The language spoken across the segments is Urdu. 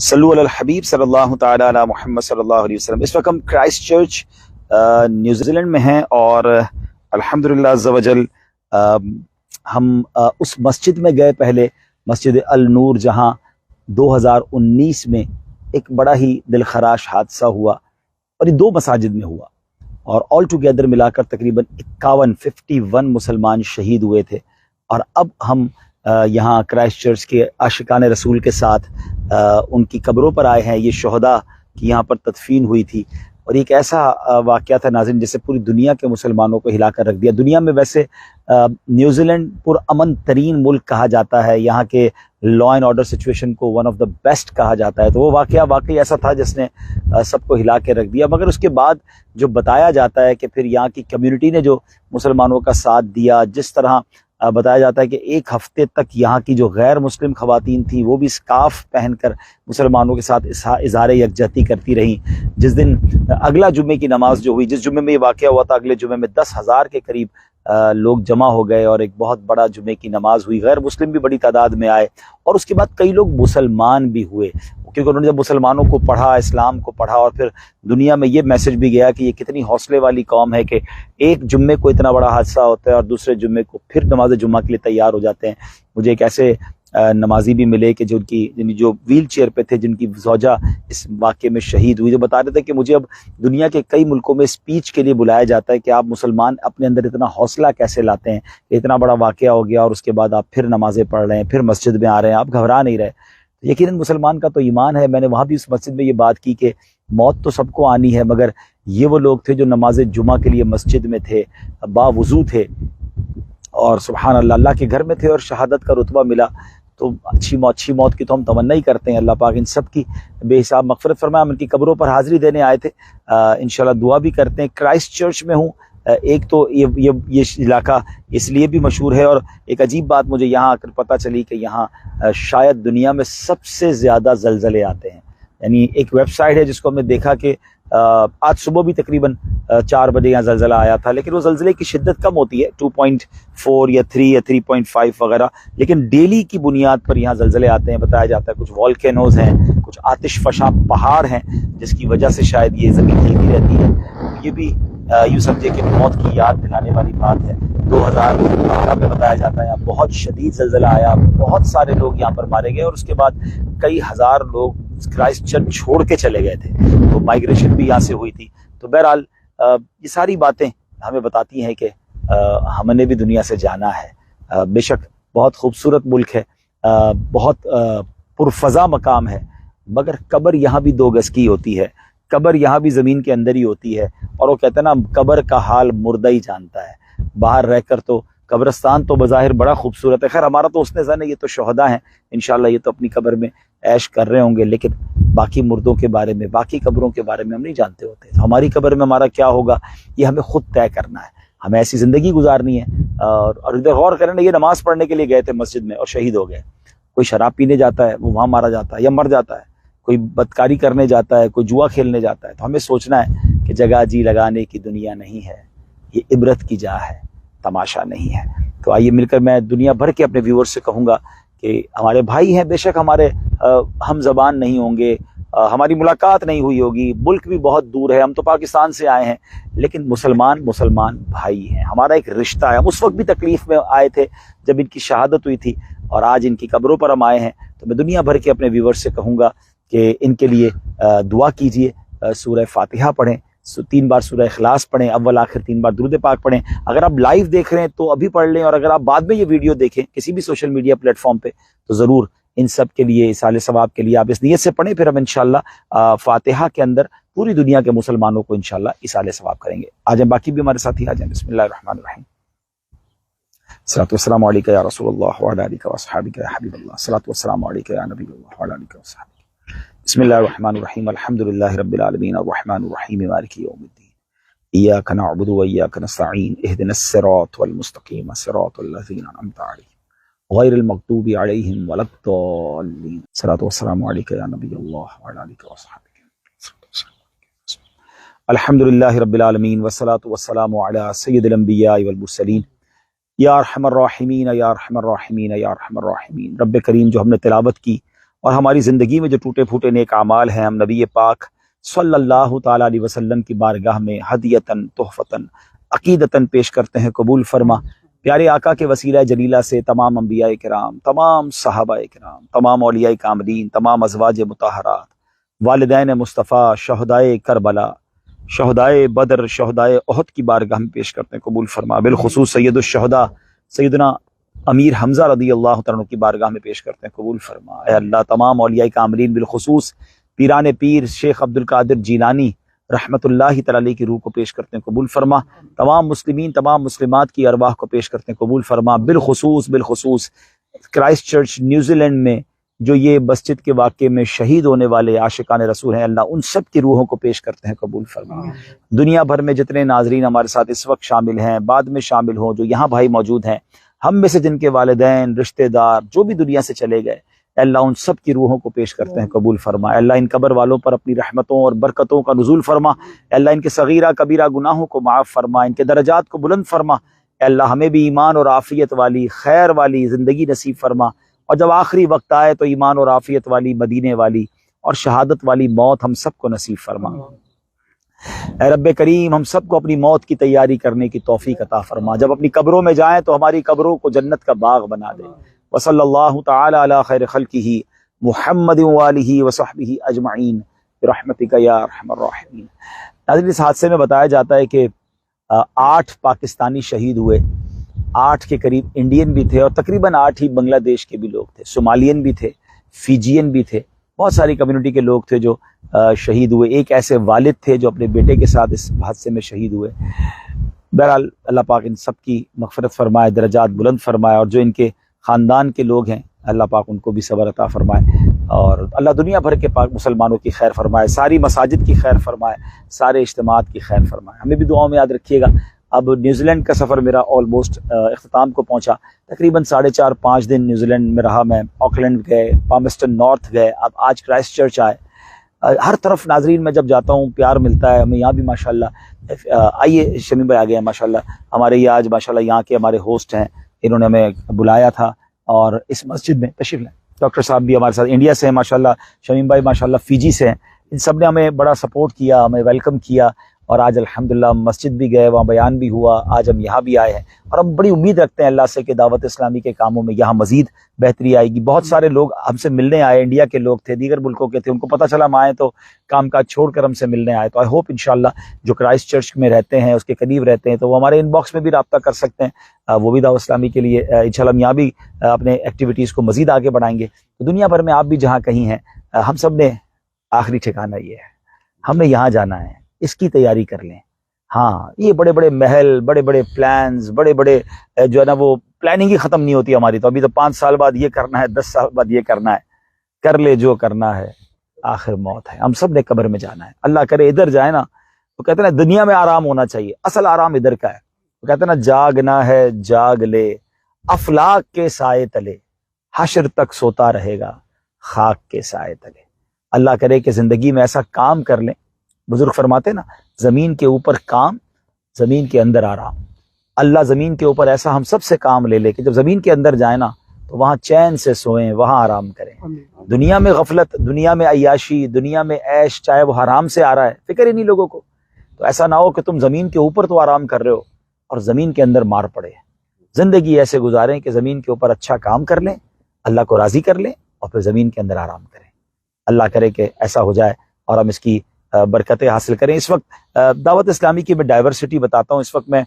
صلو علی الحبیب صلی اللہ تعالی علی محمد صلی اللہ علیہ وسلم۔ اس وقت ہم کرائسٹ چرچ نیوزی لینڈ میں ہیں اور الحمدللہ عز و جل ہم اس مسجد میں گئے پہلے، مسجد النور، جہاں 2019 میں ایک بڑا ہی دلخراش حادثہ ہوا اور یہ 2 مساجد میں ہوا اور آل ٹوگیدر ملا کر تقریباً 51 مسلمان شہید ہوئے تھے۔ اور اب ہم یہاں کرائسٹ چرچ کے عاشقان رسول کے ساتھ ان کی قبروں پر آئے ہیں۔ یہ شہداء کی یہاں پر تدفین ہوئی تھی اور ایک ایسا واقعہ تھا ناظرین جسے پوری دنیا کے مسلمانوں کو ہلا کر رکھ دیا۔ دنیا میں ویسے نیوزی لینڈ پرامن ترین ملک کہا جاتا ہے، یہاں کے لا اینڈ آرڈر سچویشن کو ون آف دا بیسٹ کہا جاتا ہے، تو وہ واقعہ واقعی ایسا تھا جس نے سب کو ہلا کے رکھ دیا۔ مگر اس کے بعد جو بتایا جاتا ہے کہ پھر یہاں کی کمیونٹی نے جو مسلمانوں کا ساتھ دیا، جس طرح بتایا جاتا ہے کہ 1 ہفتے تک یہاں کی جو غیر مسلم خواتین تھیں وہ بھی سکارف پہن کر مسلمانوں کے ساتھ اظہار یکجہتی کرتی رہیں۔ جس دن اگلا جمعے کی نماز جو ہوئی، جس جمعے میں یہ واقعہ ہوا تھا، اگلے جمعے میں 10,000 کے قریب لوگ جمع ہو گئے اور ایک بہت بڑا جمعے کی نماز ہوئی۔ غیر مسلم بھی بڑی تعداد میں آئے اور اس کے بعد کئی لوگ مسلمان بھی ہوئے، کیونکہ انہوں نے جب مسلمانوں کو پڑھا، اسلام کو پڑھا، اور پھر دنیا میں یہ میسج بھی گیا کہ یہ کتنی حوصلے والی قوم ہے کہ ایک جمعے کو اتنا بڑا حادثہ ہوتا ہے اور دوسرے جمعے کو پھر نماز جمعہ کے لیے تیار ہو جاتے ہیں۔ مجھے ایک ایسے نمازی بھی ملے کہ جو ویل چیئر پہ تھے، جن کی زوجہ اس واقعے میں شہید ہوئی، جو بتا رہے تھے کہ مجھے اب دنیا کے کئی ملکوں میں اسپیچ کے لیے بلایا جاتا ہے کہ آپ مسلمان اپنے اندر اتنا حوصلہ کیسے لاتے ہیں کہ اتنا بڑا واقعہ ہو گیا اور اس کے بعد آپ پھر نمازیں پڑھ رہے ہیں، پھر مسجد میں آ رہے ہیں، آپ گھبرا نہیں رہے۔ یقیناً مسلمان کا تو ایمان ہے۔ میں نے وہاں بھی اس مسجد میں یہ بات کی کہ موت تو سب کو آنی ہے، مگر یہ وہ لوگ تھے جو نماز جمعہ کے لیے مسجد میں تھے، باوضو تھے اور سبحان اللہ اللہ کے گھر میں تھے اور شہادت کا رتبہ ملا۔ تو اچھی موت کی تو ہم تمنا ہی کرتے ہیں، اللہ پاک ان سب کی بے حساب مغفرت فرمائے۔ ہم ان کی قبروں پر حاضری دینے آئے تھے، انشاءاللہ دعا بھی کرتے ہیں۔ کرائسٹ چرچ میں ہوں، ایک تو یہ علاقہ اس لیے بھی مشہور ہے، اور ایک عجیب بات مجھے یہاں آ کر پتہ چلی کہ یہاں شاید دنیا میں سب سے زیادہ زلزلے آتے ہیں۔ یعنی ایک ویب سائٹ ہے جس کو ہم نے دیکھا کہ آج صبح بھی تقریباً 4 بجے یہاں زلزلہ آیا تھا، لیکن وہ زلزلے کی شدت کم ہوتی ہے، 2.4 یا 3 یا 3.5 وغیرہ، لیکن ڈیلی کی بنیاد پر یہاں زلزلے آتے ہیں۔ بتایا جاتا ہے کچھ والکینوز ہیں، کچھ آتش فشاں پہاڑ ہیں جس کی وجہ سے شاید یہ زمین ہلتی رہتی ہے۔ یہ بھی یوں سمجھے کہ موت کی یاد دلانے والی بات ہے۔ 2018 میں بتایا جاتا ہے بہت شدید زلزلہ آیا، بہت سارے لوگ یہاں پر مارے گئے اور اس کے بعد کئی ہزار لوگ کرائسٹ چرچ چھوڑ کے چلے گئے تھے، تو مائیگریشن بھی یہاں سے ہوئی تھی۔ تو بہرحال یہ ساری باتیں ہمیں بتاتی ہیں کہ ہم نے بھی دنیا سے جانا ہے۔ بے شک بہت خوبصورت ملک ہے، بہت پرفضا مقام ہے، مگر قبر یہاں بھی 2 گز کی ہوتی ہے، قبر یہاں بھی زمین کے اندر ہی ہوتی ہے، اور وہ کہتے ہیں نا قبر کا حال مردہ ہی جانتا ہے۔ باہر رہ کر تو قبرستان تو بظاہر بڑا خوبصورت ہے، خیر ہمارا تو حسن ظن ہے، یہ تو شہداء ہیں، انشاءاللہ یہ تو اپنی قبر میں عیش کر رہے ہوں گے، لیکن باقی مردوں کے بارے میں، باقی قبروں کے بارے میں ہم نہیں جانتے ہوتے۔ ہماری قبر میں ہمارا کیا ہوگا یہ ہمیں خود طے کرنا ہے، ہمیں ایسی زندگی گزارنی ہے۔ اور ادھر غور کریں نا، یہ نماز پڑھنے کے لیے گئے تھے مسجد میں اور شہید ہو گئے۔ کوئی شراب پینے جاتا ہے وہ وہاں مارا جاتا ہے یا مر جاتا ہے، کوئی بدکاری کرنے جاتا ہے، کوئی جوا کھیلنے جاتا ہے۔ تو ہمیں سوچنا ہے کہ جگہ جی لگانے کی دنیا نہیں ہے، یہ عبرت کی جا ہے، تماشا نہیں ہے۔ تو آئیے مل کر میں دنیا بھر کے اپنے ویورز سے کہوں گا کہ ہمارے بھائی ہیں، بے شک ہمارے ہم زبان نہیں ہوں گے، ہماری ملاقات نہیں ہوئی ہوگی، ملک بھی بہت دور ہے، ہم تو پاکستان سے آئے ہیں، لیکن مسلمان بھائی ہیں، ہمارا ایک رشتہ ہے۔ ہم اس وقت بھی تکلیف میں آئے تھے جب ان کی شہادت ہوئی تھی، اور آج ان کی قبروں پر ہم آئے ہیں۔ تو میں دنیا بھر کے اپنے ویورز سے کہوں گا کہ ان کے لیے دعا کیجئے، سورہ فاتحہ پڑھیں، 3 بار سورہ اخلاص پڑھیں، اول آخر 3 بار درود پاک پڑھیں۔ اگر آپ لائیو دیکھ رہے ہیں تو ابھی پڑھ لیں، اور اگر آپ بعد میں یہ ویڈیو دیکھیں کسی بھی سوشل میڈیا پلیٹ فارم پہ تو ضرور ان سب کے لیے، اصال ثواب کے لیے آپ اس نیت سے پڑھیں، پھر ہم انشاءاللہ فاتحہ کے اندر پوری دنیا کے مسلمانوں کو انشاءاللہ اصال ثواب کریں گے۔ آ جائیں، باقی بھی ہمارے ساتھ ہی آ جائیں۔ بسم اللہ الرحمن الرحیم۔ الصلاۃ والسلام علیک یا رسول اللہ وعلی آلک واصحابک یا حبیب اللہ، الصلاۃ والسلام علیک یا نبی اللہ وعلی آلک واصحابک۔ بسم اللہ الرحمن الرحیم، الحمدللہ رب العالمین، الرحمن الرحیم، مالک یوم الدین، ایاک نعبد و ایاک نستعین، اہدنا الصراط المستقیم، صراط الذین انعمت علیہم غیر المغضوب علیہم ولا الضالین۔ الصلاۃ والسلام علیک یا نبی اللہ وعلی آلک واصحابک۔ الحمدللہ رب العالمین، والصلاۃ والسلام علی سید الانبیاء والمرسلین، یا ارحم الراحمین یا ارحم الراحمین یا ارحم الراحمین۔ رب کریم، جو ہم نے تلاوت کی اور ہماری زندگی میں جو ٹوٹے پھوٹے نیک اعمال ہیں ہم نبی پاک صلی اللہ تعالیٰ علیہ وسلم کی بارگاہ میں ہدیتاً تحفتاً عقیدتاً پیش کرتے ہیں، قبول فرما۔ پیارے آقا کے وسیلہ جلیلہ سے تمام انبیاء کرام، تمام صحابہ کرام، تمام اولیاء کاملین، تمام ازواج مطہرات، والدین مصطفیٰ، شہدائے کربلا، شہدائے بدر، شہدائے احد کی بارگاہ میں پیش کرتے ہیں، قبول فرما۔ بالخصوص سید الشہداء سیدنا امیر حمزہ رضی اللہ تعالیٰ عنہ کی بارگاہ میں پیش کرتے ہیں، قبول فرما۔ اے اللہ تمام اولیاء کاملین، بالخصوص پیران پیر شیخ عبد القادر جیلانی رحمت اللہ تعالی علیہ کی روح کو پیش کرتے ہیں، قبول فرما۔ تمام مسلمین، تمام مسلمات کی ارواح کو پیش کرتے ہیں، قبول فرما۔ بالخصوص کرائسٹ چرچ نیوزی لینڈ میں جو یہ مسجد کے واقعے میں شہید ہونے والے عاشقان رسول ہیں، اللہ ان سب کی روحوں کو پیش کرتے ہیں، قبول فرما۔ دنیا بھر میں جتنے ناظرین ہمارے ساتھ اس وقت شامل ہیں، بعد میں شامل ہوں، جو یہاں بھائی موجود ہیں، ہم میں سے جن کے والدین، رشتہ دار جو بھی دنیا سے چلے گئے، اللہ ان سب کی روحوں کو پیش کرتے ہیں، قبول فرما۔ اللہ ان قبر والوں پر اپنی رحمتوں اور برکتوں کا نزول فرما۔ اللہ ان کے صغیرہ کبیرہ گناہوں کو معاف فرما، ان کے درجات کو بلند فرما۔ اللہ ہمیں بھی ایمان اور عافیت والی، خیر والی زندگی نصیب فرما، اور جب آخری وقت آئے تو ایمان اور عافیت والی، مدینے والی اور شہادت والی موت ہم سب کو نصیب فرما۔ اے رب کریم، ہم سب کو اپنی موت کی تیاری کرنے کی توفیق عطا فرما۔ جب اپنی قبروں میں جائیں تو ہماری قبروں کو جنت کا باغ بنا دے۔ وصلی اللہ تعالی علی خیر خلقہ محمد وآلہ وصحبہ اجمعین برحمتک یا ارحم الراحمین۔ ناظرین، اس حادثے میں بتایا جاتا ہے کہ 8 پاکستانی شہید ہوئے، 8 کے قریب انڈین بھی تھے، اور تقریباً 8 ہی بنگلہ دیش کے بھی لوگ تھے، صومالین بھی تھے، فیجین بھی تھے، بہت ساری کمیونٹی کے لوگ تھے جو شہید ہوئے۔ ایک ایسے والد تھے جو اپنے بیٹے کے ساتھ اس حادثے میں شہید ہوئے۔ بہرحال اللہ پاک ان سب کی مغفرت فرمائے، درجات بلند فرمائے، اور جو ان کے خاندان کے لوگ ہیں اللہ پاک ان کو بھی صبر عطا فرمائے، اور اللہ دنیا بھر کے پاک مسلمانوں کی خیر فرمائے، ساری مساجد کی خیر فرمائے، سارے اجتماعات کی خیر فرمائے۔ ہمیں بھی دعاؤں میں یاد رکھیے گا۔ اب نیوزی لینڈ کا سفر میرا آلموسٹ اختتام کو پہنچا، تقریباً 4.5 دن نیوزی لینڈ میں رہا میں۔ آکلینڈ گئے، پامسٹن نارتھ گئے، اب آج کرائسٹ چرچ آئے۔ ہر طرف ناظرین میں جب جاتا ہوں پیار ملتا ہے ہمیں، یہاں بھی ماشاءاللہ۔ آئیے شمیم بھائی آ گئے ہیں ماشاءاللہ، ہمارے یہ آج ماشاءاللہ یہاں کے ہمارے ہوسٹ ہیں، انہوں نے ہمیں بلایا تھا اور اس مسجد میں تشریف لیں۔ ڈاکٹر صاحب بھی ہمارے ساتھ انڈیا سے ہیں ماشاءاللہ، شمیم بھائی ماشاءاللہ فیجی سے ہیں، ان سب نے ہمیں بڑا سپورٹ کیا، ہمیں ویلکم کیا، اور آج الحمدللہ مسجد بھی گئے، وہاں بیان بھی ہوا، آج ہم یہاں بھی آئے ہیں، اور ہم بڑی امید رکھتے ہیں اللہ سے کہ دعوت اسلامی کے کاموں میں یہاں مزید بہتری آئے گی۔ بہت سارے لوگ ہم سے ملنے آئے، انڈیا کے لوگ تھے، دیگر ملکوں کے تھے، ان کو پتہ چلا ہم آئے تو کام کاج چھوڑ کر ہم سے ملنے آئے۔ تو آئی ہوپ انشاءاللہ جو کرائسٹ چرچ میں رہتے ہیں، اس کے قریب رہتے ہیں، تو وہ ہمارے ان باکس میں بھی رابطہ کر سکتے ہیں، وہ بھی دعوت اسلامی کے لیے انشاءاللہ ہم یہاں بھی اپنے ایکٹیویٹیز کو مزید آگے بڑھائیں گے۔ تو دنیا بھر میں آپ بھی جہاں کہیں ہیں، ہم سب نے آخری ٹھکانہ یہ ہے، ہم نے یہاں جانا ہے، اس کی تیاری کر لیں۔ ہاں، یہ بڑے بڑے محل، بڑے بڑے پلانز، بڑے بڑے جو ہے نا وہ پلاننگ ہی ختم نہیں ہوتی ہماری، تو ابھی تو 5 سال بعد یہ کرنا ہے، 10 سال بعد یہ کرنا ہے، کر لے جو کرنا ہے، آخر موت ہے، ہم سب نے قبر میں جانا ہے۔ اللہ کرے ادھر جائے نا، تو کہتے ہیں نا دنیا میں آرام ہونا چاہیے، اصل آرام ادھر کا ہے۔ تو کہتے ہیں نا جاگنا ہے جاگ لے، افلاک کے سائے تلے، حشر تک سوتا رہے گا خاک کے سائے تلے۔ اللہ کرے کہ زندگی میں ایسا کام کر لیں، بزرگ فرماتے نا زمین کے اوپر کام، زمین کے اندر آرام۔ اللہ زمین کے اوپر ایسا ہم سب سے کام لے لے کہ جب زمین کے اندر جائیں نا تو وہاں چین سے سوئیں، وہاں آرام کریں۔ دنیا میں غفلت، دنیا میں عیاشی، دنیا میں عیش، چاہے وہ حرام سے آ رہا ہے، فکر ہی نہیں لوگوں کو۔ تو ایسا نہ ہو کہ تم زمین کے اوپر تو آرام کر رہے ہو اور زمین کے اندر مار پڑے۔ زندگی ایسے گزاریں کہ زمین کے اوپر اچھا کام کر لیں، اللہ کو راضی کر لیں، اور پھر زمین کے اندر آرام کریں۔ اللہ کرے کہ ایسا ہو جائے اور ہم اس کی برکتیں حاصل کریں۔ اس وقت دعوت اسلامی کی میں ڈائیورسٹی بتاتا ہوں۔ اس وقت میں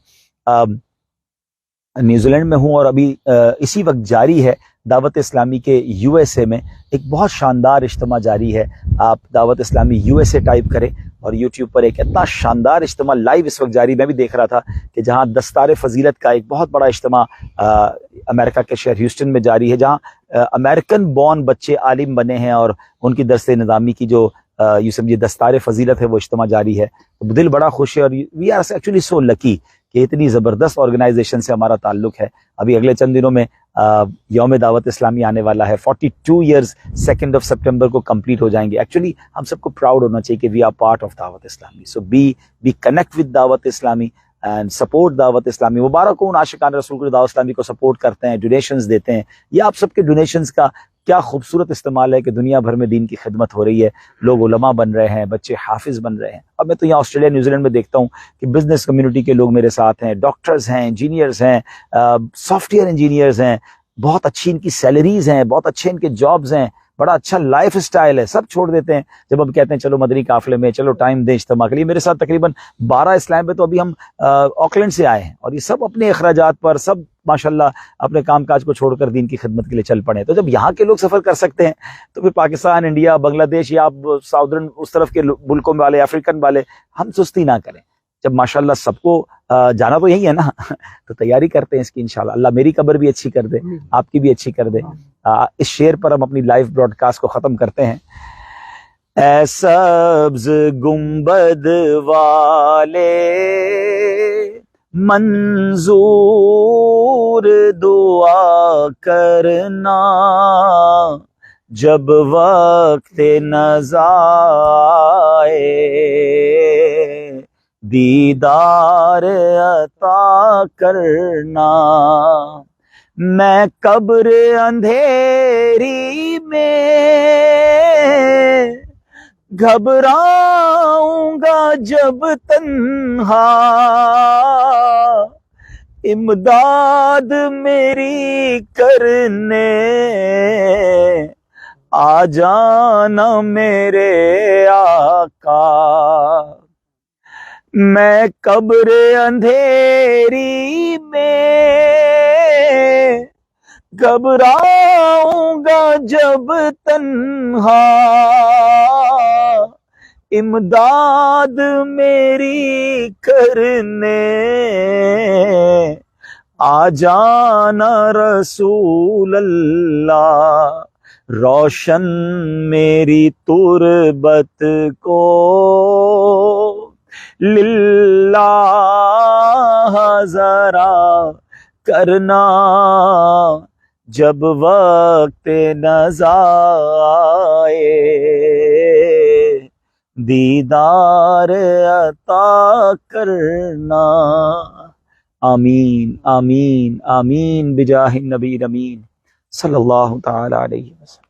نیوزی لینڈ میں ہوں، اور ابھی اسی وقت جاری ہے دعوت اسلامی کے یو ایس اے میں ایک بہت شاندار اجتماع جاری ہے۔ آپ دعوت اسلامی یو ایس اے ٹائپ کریں اور یوٹیوب پر ایک اتنا شاندار اجتماع لائیو اس وقت جاری، میں بھی دیکھ رہا تھا کہ جہاں دستار فضیلت کا ایک بہت بڑا اجتماع امریکہ کے شہر ہیوسٹن میں جاری ہے، جہاں امریکن بورن بچے عالم بنے ہیں اور ان کی درس نظامی کی جو یہ سمجھے دستار فضیلت ہے وہ اجتماع جاری ہے۔ تو دل بڑا خوش ہے، اور وی آر ایکچولی سو لکی کہ اتنی زبردست آرگنائزیشن سے ہمارا تعلق ہے۔ ابھی اگلے چند دنوں میں یوم دعوت اسلامی آنے والا ہے، 42 ایئرز 2 سپٹمبر کو کمپلیٹ ہو جائیں گے۔ ایکچولی ہم سب کو پراؤڈ ہونا چاہیے کہ وی آر پارٹ آف دعوت اسلامی، سو بی کنیکٹ ود دعوت اسلامی اینڈ سپورٹ دعوت اسلامی۔ مبارک ہوں عاشقان رسول کو دعوت اسلامی کو سپورٹ کرتے ہیں، ڈونیشنز دیتے ہیں۔ یہ آپ سب کے ڈونیشنز کا کیا خوبصورت استعمال ہے کہ دنیا بھر میں دین کی خدمت ہو رہی ہے، لوگ علماء بن رہے ہیں، بچے حافظ بن رہے ہیں. اب میں تو یہاں آسٹریلیا نیوزی لینڈ میں دیکھتا ہوں کہ بزنس کمیونٹی کے لوگ میرے ساتھ ہیں، ڈاکٹرز ہیں، انجینئرز ہیں، سافٹ ویئر انجینئرز ہیں، بہت اچھی ان کی سیلریز ہیں، بہت اچھے ان کے جابز ہیں، بڑا اچھا لائف سٹائل ہے. سب چھوڑ دیتے ہیں جب ہم کہتے ہیں چلو مدنی قافلے میں، چلو ٹائم دیں اجتماع کے لیے. میرے ساتھ تقریباً 12 اسلام پہ تو ابھی ہم آکلینڈ سے آئے ہیں، اور یہ سب اپنے اخراجات پر سب ماشاءاللہ اپنے کام کاج کو چھوڑ کر دین کی خدمت کے لیے چل پڑے. تو جب یہاں کے لوگ سفر کر سکتے ہیں تو پھر پاکستان، انڈیا، بنگلہ دیش یا ساؤدرن اس طرف کے ملکوں والے، افریقن والے، ہم سستی نہ کریں. جب ماشاءاللہ سب کو جانا تو یہی ہے نا، تو تیاری کرتے ہیں اس کی انشاءاللہ. اللہ میری قبر بھی اچھی کر دے، آپ کی بھی اچھی کر دے. اس شعر پر ہم اپنی لائیو براڈ کاسٹ کو ختم کرتے ہیں. اے سبز گنبد والے منظور دعا کرنا، جب وقت نزا آئے دیدار عطا کرنا. میں قبر اندھیری میں گھبراؤں گا جب تنہا، امداد میری کرنے آ جانا میرے آقا. میں قبر اندھیری میں گھبراؤں گا جب تنہا، امداد میری کرنے آ جانا رسول اللہ. روشن میری تربت کو للہ ذرا کرنا، جب وقت نزا آئے دیدار عطا کرنا. آمین آمین آمین بجاہ النبی امین صلی اللہ تعالی علیہ وسلم.